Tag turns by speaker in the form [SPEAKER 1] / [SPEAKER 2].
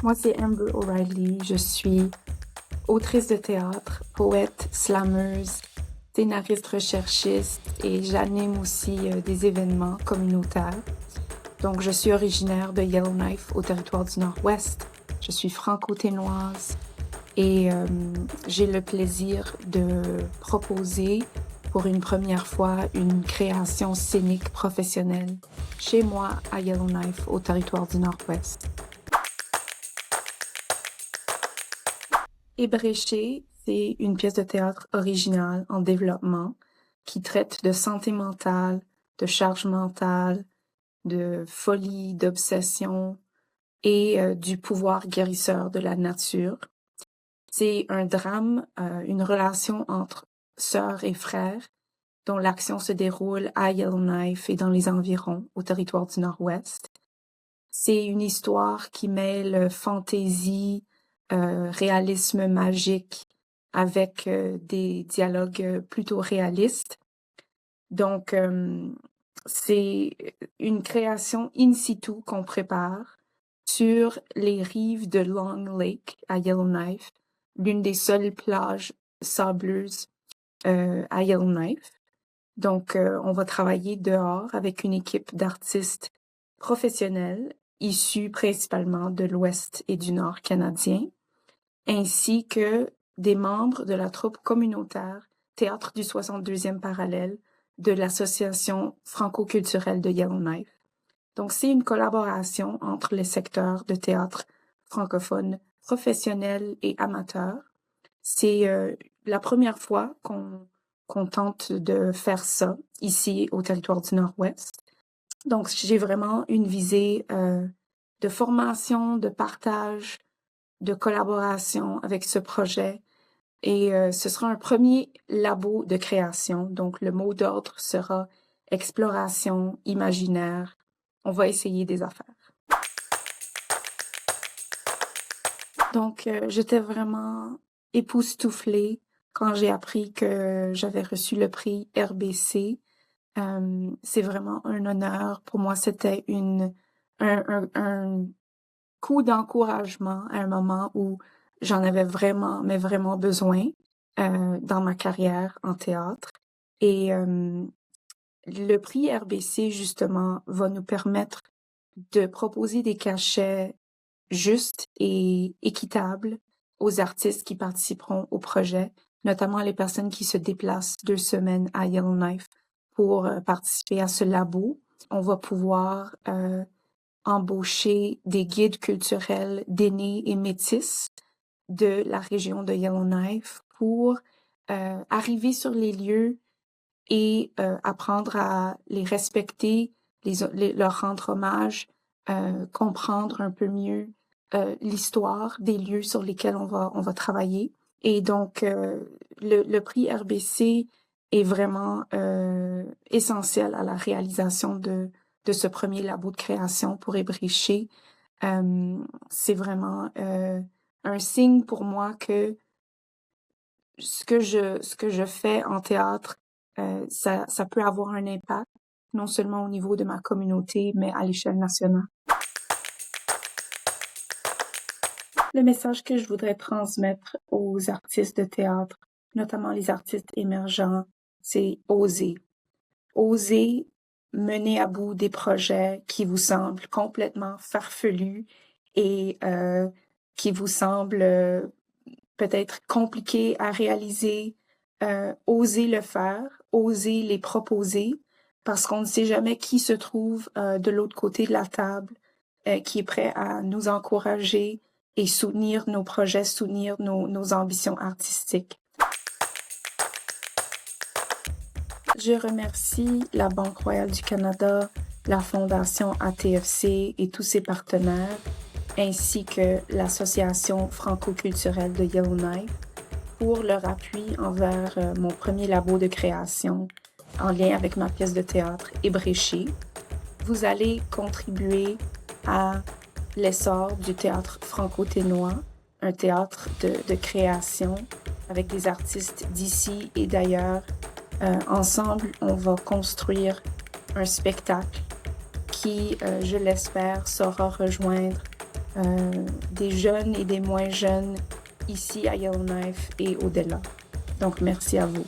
[SPEAKER 1] Moi, c'est Amber O'Reilly. Je suis autrice de théâtre, poète, slameuse, scénariste recherchiste et j'anime aussi des événements communautaires. Donc, je suis originaire de Yellowknife au territoire du Nord-Ouest. Je suis franco-ténoise et j'ai le plaisir de proposer pour une première fois une création scénique professionnelle chez moi à Yellowknife au territoire du Nord-Ouest. Ébréché, c'est une pièce de théâtre originale en développement qui traite de santé mentale, de charge mentale, de folie, d'obsession et du pouvoir guérisseur de la nature. C'est un drame, une relation entre sœurs et frères dont l'action se déroule à Yellowknife et dans les environs, au territoire du Nord-Ouest. C'est une histoire qui mêle fantaisie, réalisme magique avec des dialogues plutôt réalistes. Donc, c'est une création in situ qu'on prépare sur les rives de Long Lake à Yellowknife, l'une des seules plages sableuses à Yellowknife. Donc, on va travailler dehors avec une équipe d'artistes professionnels issus principalement de l'Ouest et du Nord canadien, ainsi que des membres de la troupe communautaire Théâtre du 62e parallèle de l'Association franco-culturelle de Yellowknife. Donc, c'est une collaboration entre les secteurs de théâtre francophone professionnels et amateurs. C'est la première fois qu'on tente de faire ça ici au territoire du Nord-Ouest. Donc, j'ai vraiment une visée de formation, de partage, de collaboration avec ce projet. Et ce sera un premier labo de création. Donc, le mot d'ordre sera exploration, imaginaire. On va essayer des affaires. Donc, j'étais vraiment époustouflée quand j'ai appris que j'avais reçu le prix RBC. C'est vraiment un honneur. Pour moi, c'était un coup d'encouragement à un moment où j'en avais vraiment, mais vraiment besoin dans ma carrière en théâtre. Et le prix RBC, justement, va nous permettre de proposer des cachets justes et équitables aux artistes qui participeront au projet, notamment les personnes qui se déplacent 2 semaines à Yellowknife pour participer à ce labo. On va pouvoir embaucher des guides culturels d'aînés et métis de la région de Yellowknife pour arriver sur les lieux et apprendre à les respecter, leur rendre hommage, comprendre un peu mieux l'histoire des lieux sur lesquels on va travailler. Et donc, le prix RBC est vraiment essentiel à la réalisation de ce premier labo de création pour Ébréché. C'est vraiment un signe pour moi que ce que je fais en théâtre, ça peut avoir un impact, non seulement au niveau de ma communauté, mais à l'échelle nationale. Le message que je voudrais transmettre aux artistes de théâtre, notamment les artistes émergents, c'est oser. Oser mener à bout des projets qui vous semblent complètement farfelus et qui vous semblent peut-être compliqués à réaliser. Oser le faire, oser les proposer, parce qu'on ne sait jamais qui se trouve de l'autre côté de la table, qui est prêt à nous encourager et soutenir nos projets, soutenir nos ambitions artistiques. Je remercie la Banque royale du Canada, la Fondation ATFC et tous ses partenaires, ainsi que l'Association franco-culturelle de Yellowknife pour leur appui envers mon premier labo de création en lien avec ma pièce de théâtre Ébréché. Vous allez contribuer à l'essor du théâtre franco-ténois, un théâtre de création avec des artistes d'ici et d'ailleurs. Ensemble, on va construire un spectacle qui, je l'espère, saura rejoindre des jeunes et des moins jeunes ici à Yellowknife et au-delà. Donc, merci à vous.